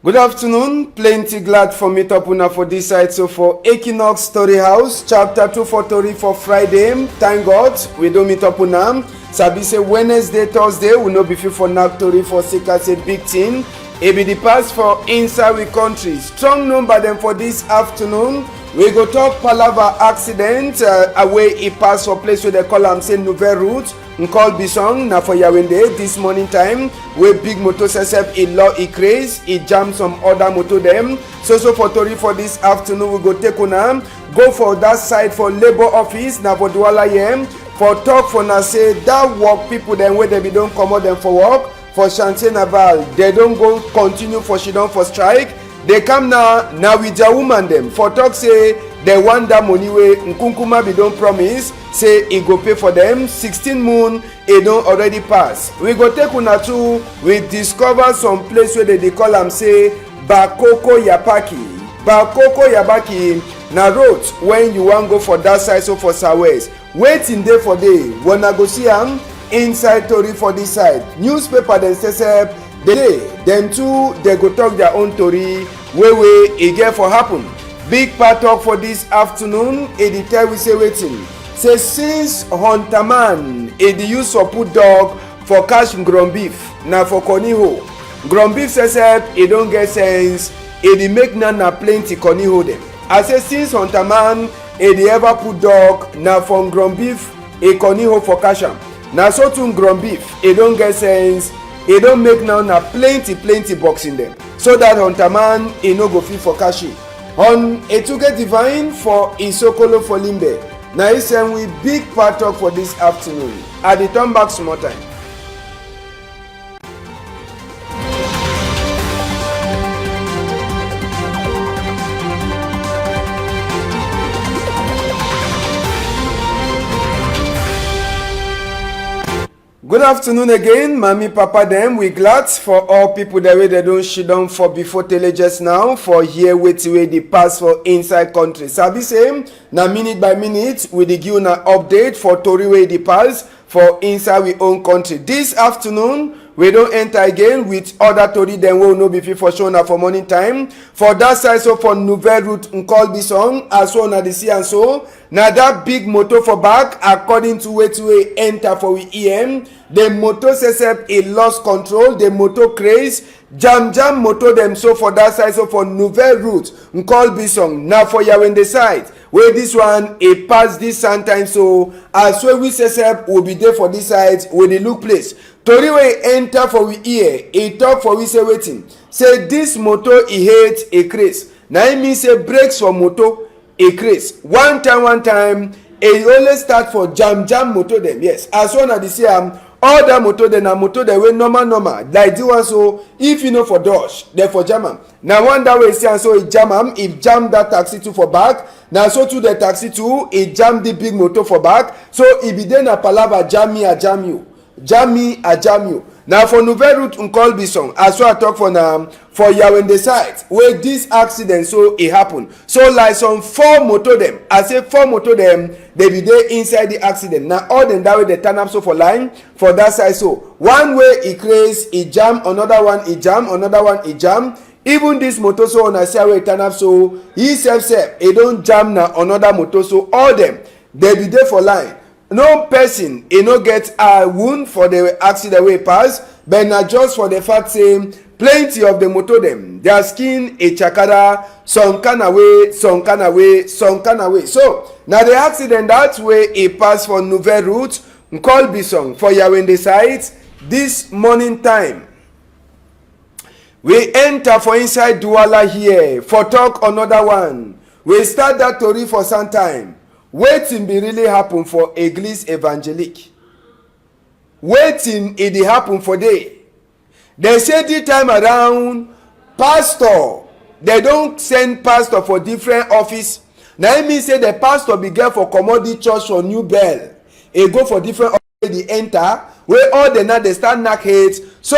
Good afternoon, plenty glad for meet up una for this side. So for Equinox Story House, chapter 2 for Tori for Friday. Thank God we don't meet up una. Sabi say Wednesday, Thursday, we no be fit for knack Tori for sick as a big thing. It be the pass for inside we country. Strong number them for this afternoon. We go talk Palava accident away e pass for place where they call am say Nouvelle Route. Call Bisong na for Yawende this morning time where big motor sesep e law e craze e jam some other motor them. So for Tori for this afternoon we go take una go for that side for Labour office na for Douala here for talk for na say that work people them where they be don't come out them for work for Chantier Naval they don't go continue for she don for strike. They come now with their woman them for talk say they want that money wey Nkunkuma be don promise say e go pay for them 16 moon e don already pass. We go take una too we discover some place where they call am say Bakoko Yabaki na road when you wan go for that side so for Southwest waiting dey for day una go see am inside Tori for this side newspaper dem say dem too they go talk their own tori wey e get for happen. Big part talk for this afternoon e dey tell we say wetin say since hunter man e dey use for put dog for catch ground beef na for Koniho ground beef say e don get sense e dey make na plenty Koniho dem. I say since hunter man e dey ever put dog na for ground beef e Koniho for catch am na so too ground beef e don get sense e don make na plenty boxing dem so that hunter man e no go fit for catch it. On Etuke Divine for Isokolo for Limbe na e send we big part talk for this afternoon. I dey turn back small time. Good afternoon again, Mami Papa them. We glad for all people that way they don't shit down for before tele just now for here waiting way the pass for inside country. Sabi same na minute by minute we dey give una update for Tori way the pass for inside we own country. This afternoon we don enter again with other Tori dem wey no be fit for show na for morning time for that side so for Nouvelle Route Nkol Bisong as well na the see and so na that big motor for back according to wetin we enter for we EM the motor sesep e lost control the motor craze jam motor dem so for that side so for Nouvelle Route Nkol Bisong na for Yawende side wey this one e pass this sometime so as wey we sesep will be there for this side wey dey look place. Tori wey enter for we ear e talk for we say wetin say this motor e hate a craze na im mean say brakes for motor e craze one time e only start for jam motor dem. Yes as one na the see am all that motor dem na motor dem wey normal like this one so if you know for dodge dem for jam am na one that way see am so e jam am e jam that taxi too for back na so too the taxi too e jam the big motor for back so e be dey na palava jam me I jam you na for Nouvelle Route Nkol Bisong as well I talk for na for Yawende side where this accident so e happen so like some 4 motor dem I say 4 motor dem they be there inside the accident na all dem that way they turn up so for line for that side so one way e craze e jam another one e jam even this motor so on I say where e turn up so he self e don jam na another motor so all dem they be there for line. No person e no get a wound for the accident wey pass but na just for the fact say plenty of the motor dem their skin e chakara some kind of way so na the accident that way e pass for Nouvelle Route Nkol Bisong for Yawende side this morning time. We enter for inside Douala here for talk another one. We start that Tori for some time. Wetin be really happen for Eglise Evangelique? Wetin e dey happen for day? They say this time around pastor they don send pastor for different office na im mean say the pastor be get for commodity church for New Bell e go for different office dey enter wey all the now dey start knack head so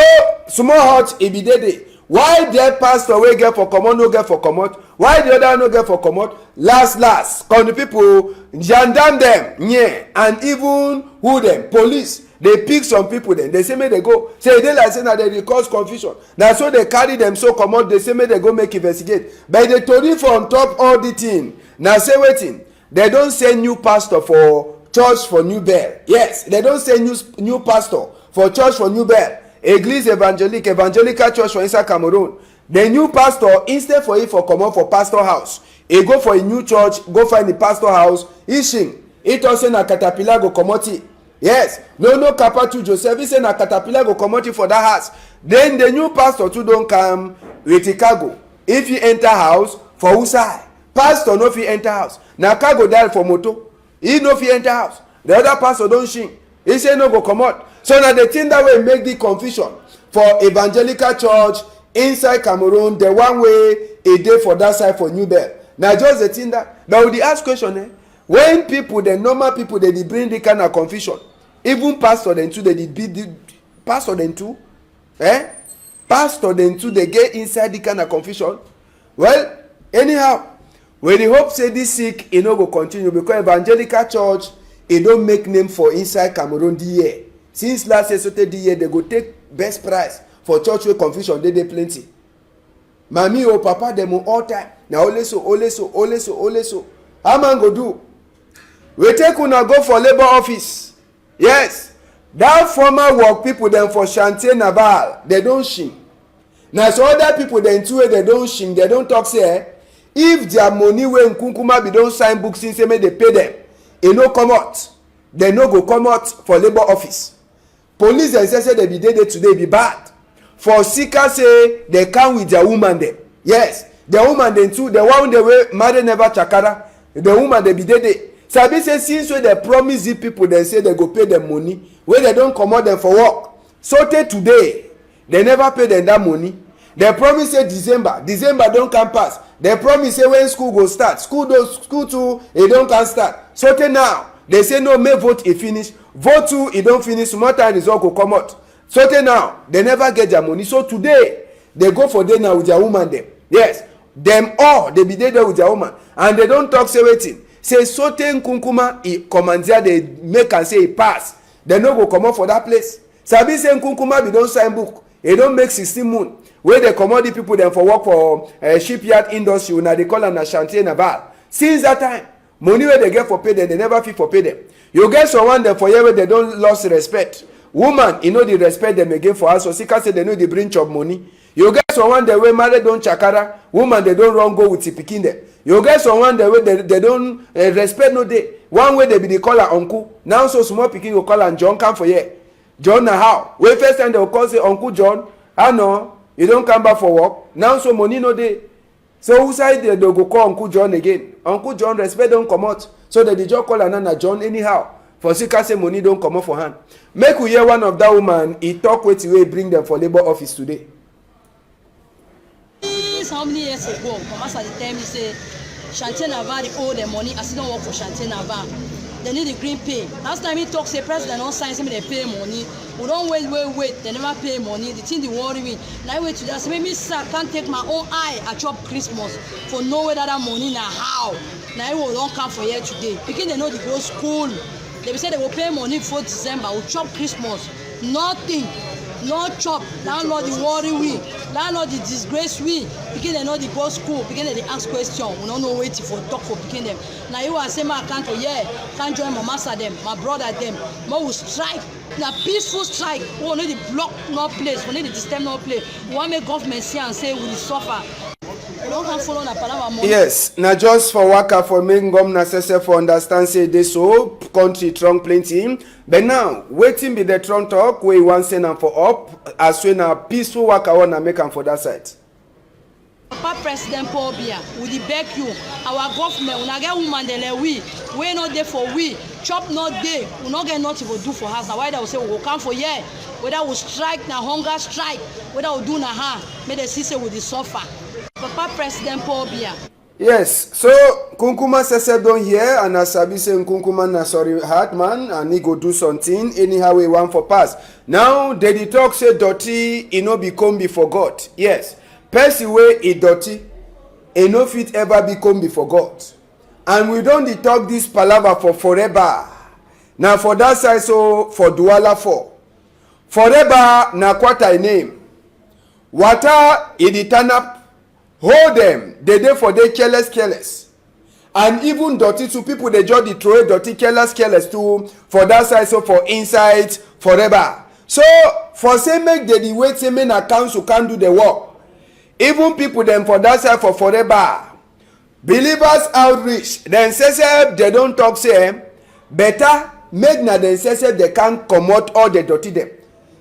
small hot e be dey Why the pastor wey get for comot no get for comot? Why the other no get for comot? Last come the people jandam them, yeah, and even who them police. They pick some people then they say make they go say they like say na they cause confusion na so they carry them so comot they say make they go make investigate but the tori for on top all the thing na say wetin they don say new pastor for church for New Bell. Yes, they don say new pastor for church for New Bell, Eglise evangelical church for inside Cameroon. The new pastor instead for he for comot for pastor house he go for a new church go find the pastor house he sing he talk say na caterpillar go comot it. Yes, no Kapatu Joseph he say na caterpillar go comot for that house. Then the new pastor too don come with the cargo. If he enter house for who side pastor no fit enter house na cargo die for moto he no fit enter house. The other pastor don shing he say no go comot. So na the thing that way make the confusion for evangelical church inside Cameroon, the one way e dey for that side for New Bell. Na just the thing that now we dey ask question when people the normal people they bring the kind of confusion, even pastor them too they be the pastor them too pastor them too they get inside the kind of confusion. Well, anyhow we dey hope say this sick e no go continue because evangelical church e don make name for inside Cameroon this year. Since last year the year they go take best prize for church wey confusion dey plenty. Mami or papa dem all time na only so how man go do? We take una go for labor office. Yes, that former work people dem for Chantier Naval they don shing. Na so other people dem too wey they don shing they don talk say if their money wey Nkunkuma be don sign book since say make they pay them e no comot they no go comot for labor office. Police dem say they be dey today be bad. For seeker say they come with their woman dem. Yes, the woman dem too the one dey wey marry never chakara the woman dey be dey. Sabi say since wey they promise the people dem say they go pay them money wey they don comot them for work so tey today they never pay them that money. They promise say December don come pass. They promise say when school go start school too e don come start so tey now they say no make vote e finish vote too e don finish small time result go comot so tey now they never get their money. So today they go for day now with their woman dem. Yes, them all they be there with their woman and they don talk say wetin say so tey Nkunkuma e commandeer dey make am say e pass they no go comot for that place. Sabi say Nkunkuma be don sign book e don make 16 moon wey dey comot the people dem for work for shipyard industry una dey call am na Chantier Naval. Since that time money wey dey get for pay dem they never fit for pay dem. You get someone dem for here wey they don lost respect. Woman e no dey respect dem again for house so sika say they no dey bring chop money. You get someone dem wey marry don chakara woman they don run go with the pikin dem. You get someone dem wey they don respect no dey one way they be dey call her uncle now so small pikin go call am John come for here. John na how wey first time they go call say uncle John how no you don come back for work now so money no dey. So who side they go call uncle John again? Uncle John respect don comot so they dey just call am na John anyhow for sika say money don comot for hand. Make we hear one of that woman e talk wetin wey bring them for labor office today. How many years ago Mama dey tell me say Chantier Naval dey owe them money as he don work for Chantier Naval. They need the green pay. Last time he talk say president don sign say make they pay money. We don wait they never pay money. The thing dey worry me. Na wait today say maybe sir can't take my own eye at chop Christmas for know whether that money na how. Na we don come for here today. Pikin they know dey go school. They be say they will pay money for December. We chop Christmas. Nothing. No chop. Landlord dey worry we. Landlord dey disgrace we. Pikin they know dey go school. Pikin they ask question. We don't know waiting for talk for pikin them. Now you are saying I can't can't join my master them, my brother them. But we strike. Na peaceful strike. We need to block no place. We need to disturb no place. We want make government see and say we will suffer. Yes, na just for waka for making government necessary for understand say this so country trunk plenty. But now waiting be the trunk talk where you want send am for up as we na peaceful waka wanna make am for that side. Papa President Paul Biya, we beg you, our government, we not get woman dey we not there for we, chop not there, we not get nothing to do for us. Now why they will say we will come for here, whether we strike na hunger strike, whether we do na harm, may they see say we dey suffer. Papa President Paul Biya. Yes, so Kunkuma Sese don hear, and as Sabi say Kunkuma na sorry heart man, and he go do something anyhow we want for pass. Now they dey talk say dirty e no become before God. Yes, person wey e dirty e no fit ever become before God. And we don dey talk this palava for forever. Na for that side so for Douala 4. Forever na quarter name. Water e dey turn up. Hold them, they dey for dey careless. And even dirty too, people dey just dey throw dirty careless too for that side so for inside forever. So for say make they dey wait say make na council can do the work. Even people dem for that side for forever. Believers outreach, dem say they don talk say better make na dem say they can comot all the dirty dem.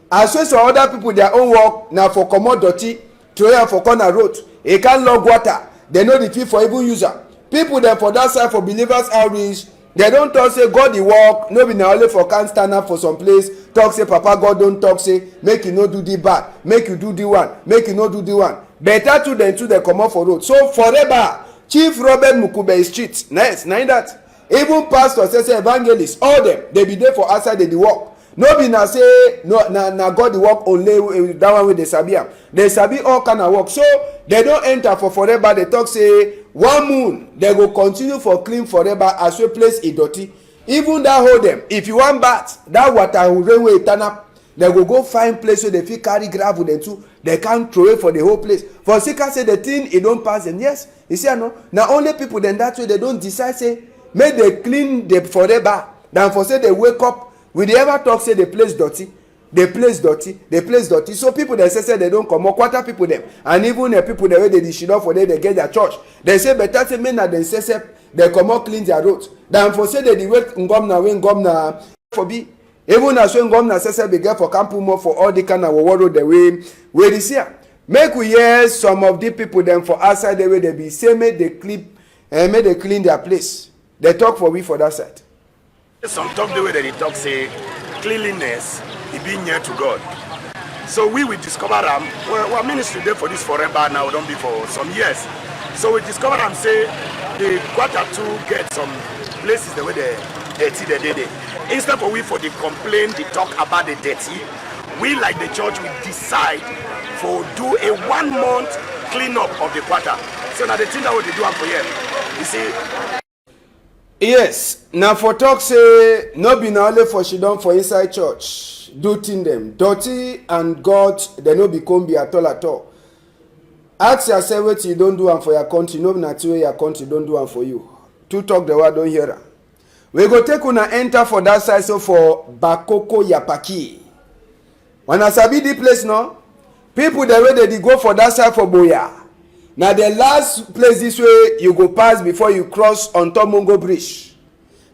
As well so other people their own work na for comot dirty, throw am for corner road. E can log water, they know the fee for even user. People dem for that side for believers outreach, they don talk say God dey work, no be na only for can stand up for some place talk say papa God don talk say make you no do the bad, make you do the one, make you no do the one. Better to dem too dey comot for road. So forever Chief Robert Mukube street, nice na that. Even pastor say evangelist, all dem dey be there for outside dey work. No be na say no na God dey work only that one wey dey sabi am. Dey sabi all kind of work. So they don enter for forever. They talk say one moon they go continue for clean forever as we place e dirty. Even that hold them. If you wan bath, that water rain wey turn up, they go find place where they fit carry gravel dem too. They can't throw it for the whole place. For sika say the thing e don pass them. Yes, you see no. Na only people then that way they don decide say make they clean the forever than for say they wake up. We dey ever talk say the place dirty, the place dirty, the place dirty. So people dey say they don't come up, quarter people them, and even the people the way they shit off for them, they get their church. They say better say men na dem say they come up clean their roads than for say they dey wait ngomna when ngomna for be. Even as when ngomna say be get for campu more for all the kind of road the way where this here. Make we hear some of the people them for outside the way they be say make they clip and make they clean their place. They talk for we for that side. Some talk the way that they talk say cleanliness is being near to God. So we will discover them. We're ministry there for this forever now, don't be for some years. So we discover them say the quarter two get some places the way they dirty the day. Instead of we for the complaint, they talk about the dirty. We like the church we decide for do a 1 month cleanup of the quarter. So now the thing that we do for here. You see. Yes, now for talk say no be na only for she don for inside church do thing them dirty and God they no become be at all. Ask yourself wetin you don do am for your country, no be na thing wey your country don do am for you. To talk the word don hear am. We go take una enter for that side so for Bakoko Yapaki. Una sabi the place no? People the way they go for that side for Boya. Now the last place this way you go pass before you cross on top Mongo Bridge.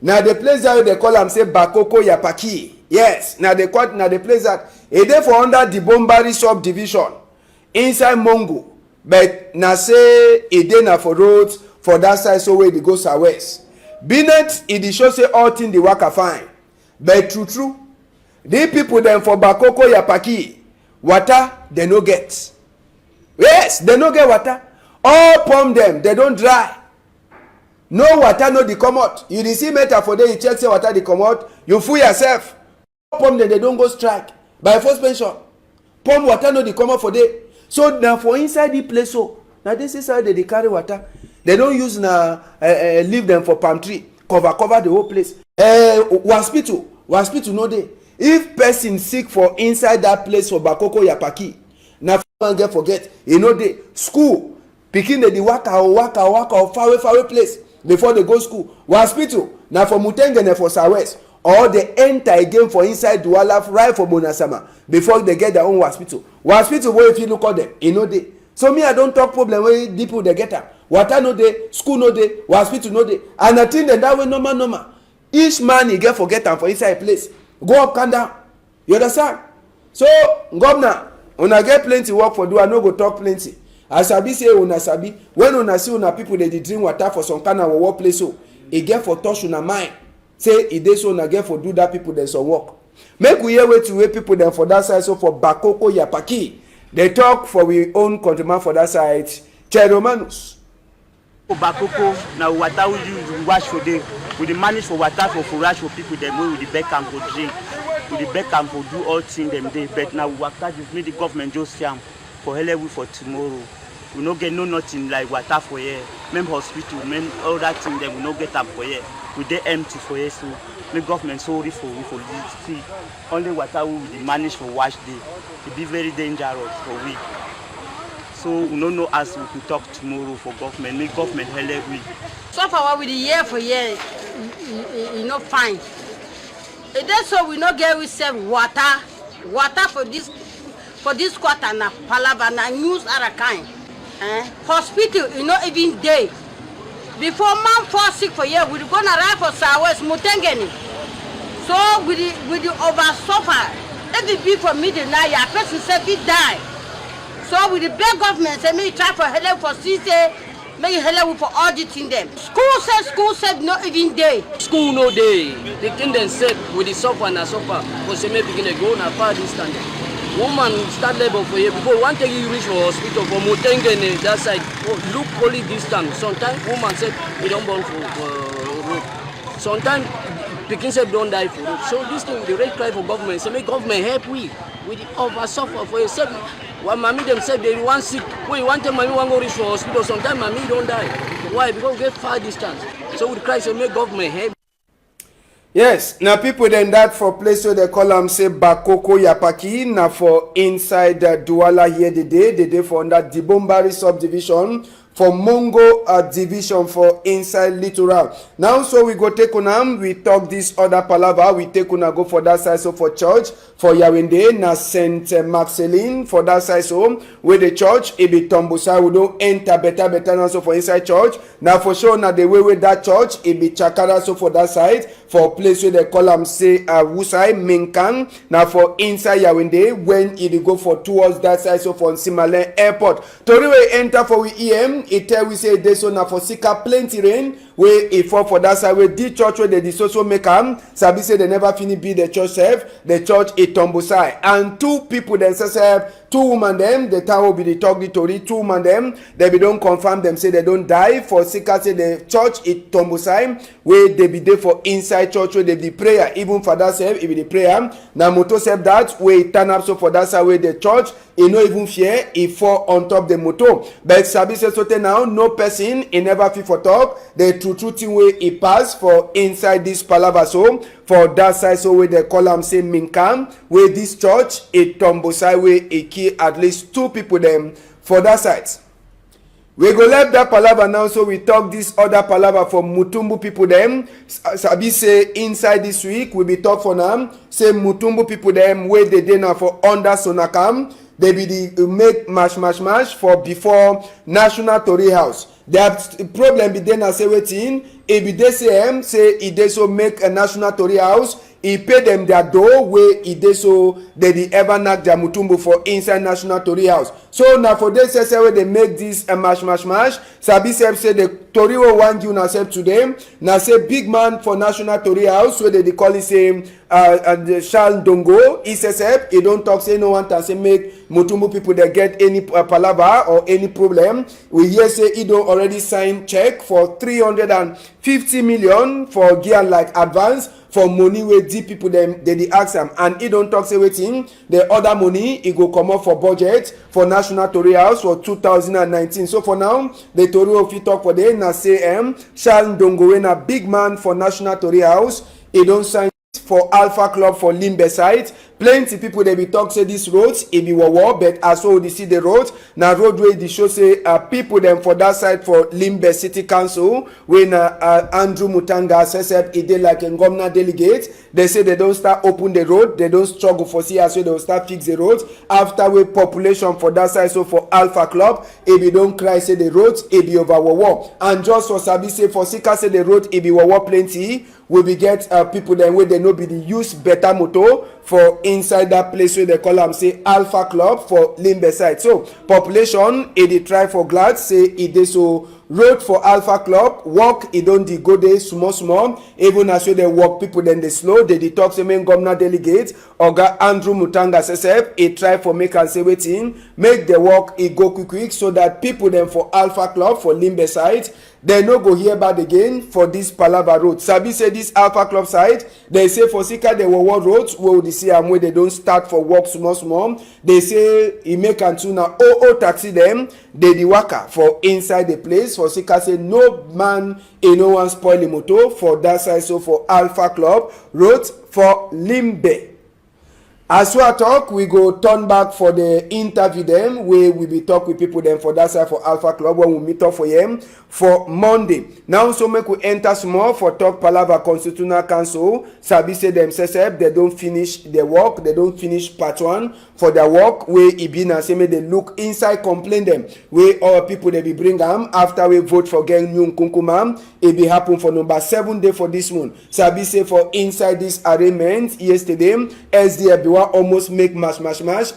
Now the place that they call am say Bakoko Yapaki. Yes, now the place that e dey for under the Bombari subdivision inside Mongo. But now say e dey na for roads for that side so where they go southwest. Binet e dey show say all thing dey waka fine. But true, the people them for Bakoko Yapaki, water they no get. Yes, they no get water. All pump them, they don't dry. No water no dey come out. You dey see meter for there, you check say water dey come out, you fool yourself. All pump them, they don't go strike by first pension. Pump water no dey come out for there. So now for inside the place so, now this is how they carry water. They don't use leave them for palm tree, cover the whole place. Hospital no dey. If person sick for inside that place for Bakoko Yapaki, now forget, you know dey school. Pikin dey waka far away place before they go school. Hospital na for Mutengene for Southwest, or they enter again for inside Douala right for Bonasama before they get their own hospital. Hospital wey if you look at them, e no dey. So me I don talk problem wey people dey get am. Water no dey, school no dey, hospital no dey, and I think that way normal. Each man e get forget am for inside place. Go up and down. You understand? So governor, una get plenty work for do. I no go talk plenty. As sabi say una sabi when una see una people dey drink water for some kind of work place so e get for touch una mind say e dey so una get for do that people dem some work. Make we hear wetin wey people dem for that side so for Bakoko Yapaki dey talk for we own countryman for that side Cheromanus. Bakoko now water we wash for them. We the manage for water for rush for people them with the back and for drink. With the back and for do all things them day. But now water just made the government just jam for hell for tomorrow. We no get no nothing like water for here. Même hospital, même all that thing them we no get up for here. We they empty for here so the government sorry for this. See only water we manage for wash day. It be very dangerous for we. So we don't know as we could talk tomorrow for government. Make government help we. So far with the year for year, you know fine. It is so we not get we save water for this quarter na palava na news other kind. Hospital you know even day. Before man fall sick for year, we gonna arrive for Southwest Mutengeni. So with the over suffer, every be for middle now, your person say be die. So with the big government say me try for help for CC, make help for auditing them. School said no even day. School no day. The thing they said with the suffer and suffer, because they may begin to go na far distance. Woman start labor for you before one thing you reach for hospital for Mutengene that side. Look only distance. Sometimes woman said we don't born for road. Sometimes Pekin said don't die for road. So this thing the red cry for government. Say make government help we with the over suffer for yourself. When mommy them said they want sick, we want them mommy want go reach for hospital. Sometimes mommy don't die. Why? Because we get far distance. So we cry say make government help. Yes, now people then that for place where they call them say Bakoko Yapaki, now for inside Douala here the day for under Dibombari subdivision, for Mongo division for inside Littoral. Now so we go take on we talk this other palava, we take on go for that side so for church, for Yawende, na Saint Maxeline, for that side so, where the church, it be Tombosa, we don't enter better now so for inside church. Now for sure now the way with that church, it be Chakara so for that side, for place where they call them say Wusai, Minkan, now for inside Yawende, when it go for towards that side so for Simale Airport. Tori we enter for we EM, it tell we say this one now for Sika plenty rain, where it fall for that side, where the church where they so make sabi say they never finish be the church self, the church it Tombosai, and two people themselves have two women them, the town will be the talk the story, two women them, they be don't confirm them say they don't die, for Sika say the church it Tombosai, where they be there for inside church where they be prayer, even for that self, it be the prayer, na moto self that, where it turn up so for that side where the church, it no even fear, it fall on top the moto, but sabi say so now, no person, it never feel for talk, the true thing where it pass for inside this palava so, for that side so where they call them say Minkam, where this church it Tombosai where it kill at least two people them for that side. We go left that palava now so we talk this other palava for Mutumbu people them. Sabi say inside this week we be talk for them say Mutumbu people them where they dey now for under Sonakam. They be the make mash for before National Tory House. The problem be then I say waiting. If the DCM say it they so make a National Tory House, he pay them their door where it they so they ever knock their Mutumbu for inside National Tory House. So now for this say where they make this a mash. Sabi say the Tory will want you now say to them. Now say big man for National Tory House where they call it say Charles Dongo. He says he don't talk say no one can say make Mutumbu people they get any palava or any problem. We hear say he don't already sign check for 350 million for gear like advance for money where deep people them they ask them and he don't talk say waiting the other money he go come up for budget for National Tory House for 2019. So for now the Tory of it talk for them na say Charles Dongo na big man for National Tory House he don't sign for Alpha Club for Limbe side. Plenty people they be talk say this road it be war but as well they see the road now roadway they show say people them for that side for Limbe City Council when Andrew Mutanga says it dey like a governor delegate they say they don't start open the road they don't struggle for see as well they will start fix the road after we population for that side so for Alpha Club if you don't cry say the road it be over war and just for Sabi say for Sika say the road it be war plenty we be get people then where they know be the use better motor for inside that place where they call them say Alpha Club for Limbe side. So population it dey try for glad say it dey so road for Alpha Club work it don't dey go there small even as they work people then they slow they talk say main governor delegate Oga Andrew Mutanga says he try for make and say waiting make the work it go quick so that people then for Alpha Club for Limbe side they no go hear bad again for this Palava road. Sabi say this Alpha Club side, they say for Sika the World roads where they see am where they don't start for work small. They say e make am too na taxi them they the waka for inside the place. For Sika say no man no one spoil the motor for that side. So for Alpha Club road for Limbe. As we talk, we go turn back for the interview them where we be talk with people them for that side for Alpha Club when we meet up for them for Monday. Now so make we enter small for talk Palava Constitutional Council. Sabi say themselves they don't finish their work, they don't finish part 1 for their work where Ibina say make they look inside complain them where all people they be bring them after we vote for getting new Kunkuma. It be happen for number 7 day for this month. Sabi say for inside this arraignment yesterday SDF almost make mash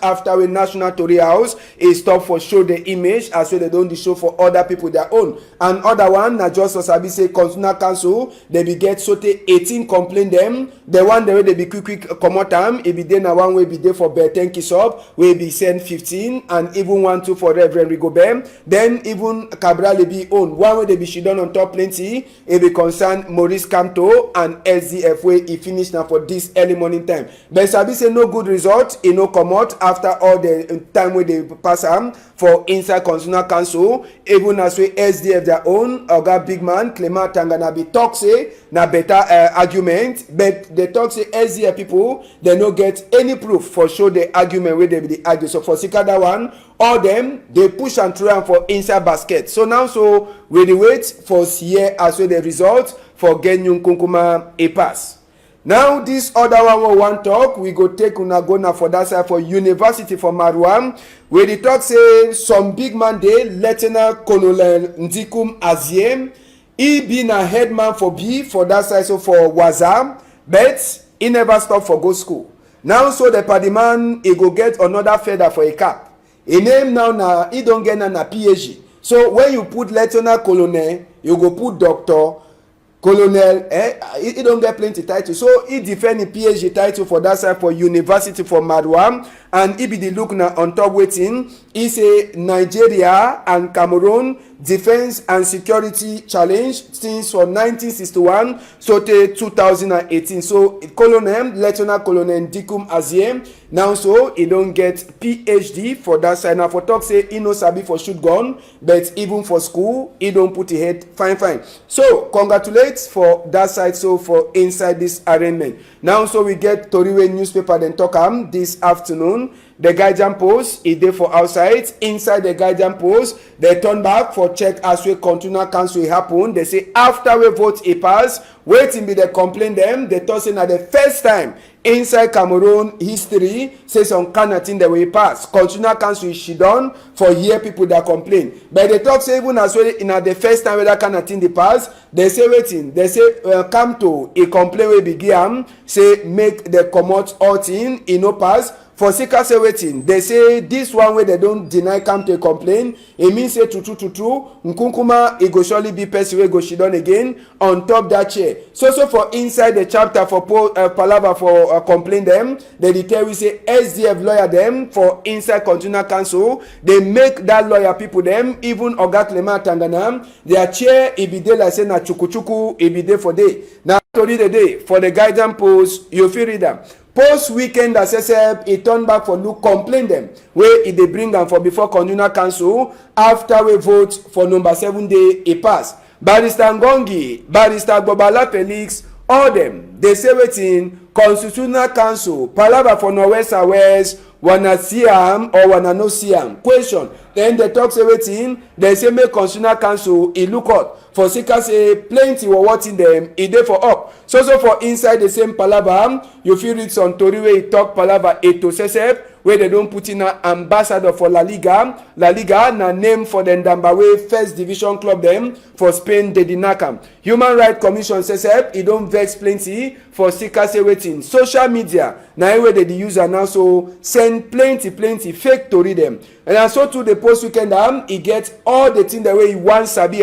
after we National Tory House is stop for show the image as well they don't show for other people their own. And other one na just for Sabi say Constitutional Council they be get sote 18 complain them. The one the way they be quick come out time it be there na one way be there for Bertin Kisop we be send 15 and even 1-2 for Reverend Rigobert. Then even Cabral be own one way they be she done on top plenty it be concern Maurice Kamto and SDF way he finish now for this early morning time. But Sabi say no good result e no come out after all the time wey dey pass am for inside Constitutional Council. Even as we SDF their own oga big man Clement Tangana be talk say na better argument but they talk say SDF people they no get any proof for show the argument wey they be dey argue. So for Sika that one all them they push and throw am for inside basket. So now so we dey wait for here as well the result for Genyun Kunkuma a pass. Now this other one we want talk we go take una go na for that side for University for Maruam where the talk say some big man dey Lieutenant Colonel Ndikum Aziem he been a headman for B for that side so for Wazam but he never stop for go school. Now so the party man he go get another feather for a cap. He name now na he don't get na PhD. So when you put Lieutenant Colonel you go put Doctor Colonel, he don't get plenty title. So he defend the PhD title for that side for University for Maruam. And he be the look now on top waiting. He say Nigeria and Cameroon defense and security challenge since from 1961 so to 2018. So Colonel, Lieutenant Colonel Ndikum Aziem now so he don't get PhD for that side. Now for talk say he no sabi for shoot gun, but even for school he don't put his head fine. So congratulate for that side so for inside this arraignment. Now so we get Toriwe newspaper then talk this afternoon. The Guardian Post is there for outside. Inside the Guardian Post, they turn back for check as we Constitutional Council happen. They say after we vote a pass, waiting be they complain them. They talk saying that the first time inside Cameroon history say some kind of thing that we pass. Constitutional Council is she done for hear people that complain. But they talk say even as well in the first time where that kind of thing they pass, they say waiting. They say come to a complaint we begin say make the comot all thing in no pass. For Sika say waiting, they say this one way they don't deny come to a complaint. It means say true. Nkunkuma it go surely be person wey go she done again on top that chair. So for inside the chapter for Palava for complain them, they tell we say SDF lawyer them for inside Constitutional Council. They make that lawyer people them even Oga Clement Tangana their chair it be there like say na chukuchuku it be there for day. Now to read the day for the Guardian Post you feel read them. Post weekend SSF he turn back for look complain them where they bring them for before Constitutional Council after we vote for number 7 day a pass. Barrister Ngongi, Barrister Gbobala Felix, all them they say waiting Constitutional Council Palava for Northwest and West wanna see am or wanna no see am question. Then they talk say waiting they say make Constitutional Council he look out for Sika say plenty were watching them e dey for up. So for inside the same Palava you feel read some tori wey e talk Palava Eto Sesep where they don't put in an ambassador for La Liga. La Liga na name for the Ndambawe first division club them for Spain they dinakam. Human Rights Commission Sesep e don't vex plenty for Sika say waiting social media na where they use and also send plenty fake tori them. And so to the post weekend he get all the thing the way he wants sabi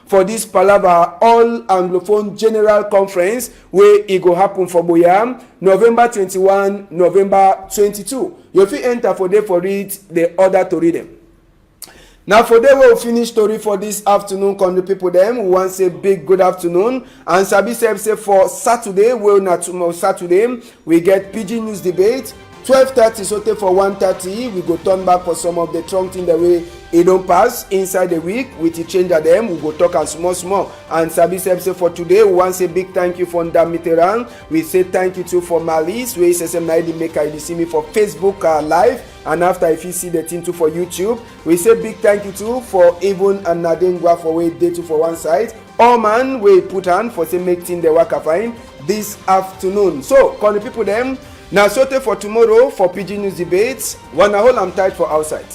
for this Palava all Anglophone General Conference where it go happen for Boyam November 21, November 22. You fit enter for there for read the order to read them. Now for them we'll finish story for this afternoon. Con the people them we want say big good afternoon. And Sabi say for Saturday, well not tomorrow Saturday, we get PG News debate. 12:30 so take for 1:30 we go turn back for some of the trunk thing the way it don't pass inside the week with the change of them. We go talk and small and Sabi say for today we want say big thank you for Ndam Mitterrand. We say thank you too for Malice where SSM Naidi make I see me for Facebook live, and after if you see the thing too for YouTube. We say big thank you too for even and Nadengwa for way day too for one side. All man we put on for say make thing the work fine this afternoon. So call the people them. Now, so for tomorrow for PG News debates, one whole I'm tight for outside.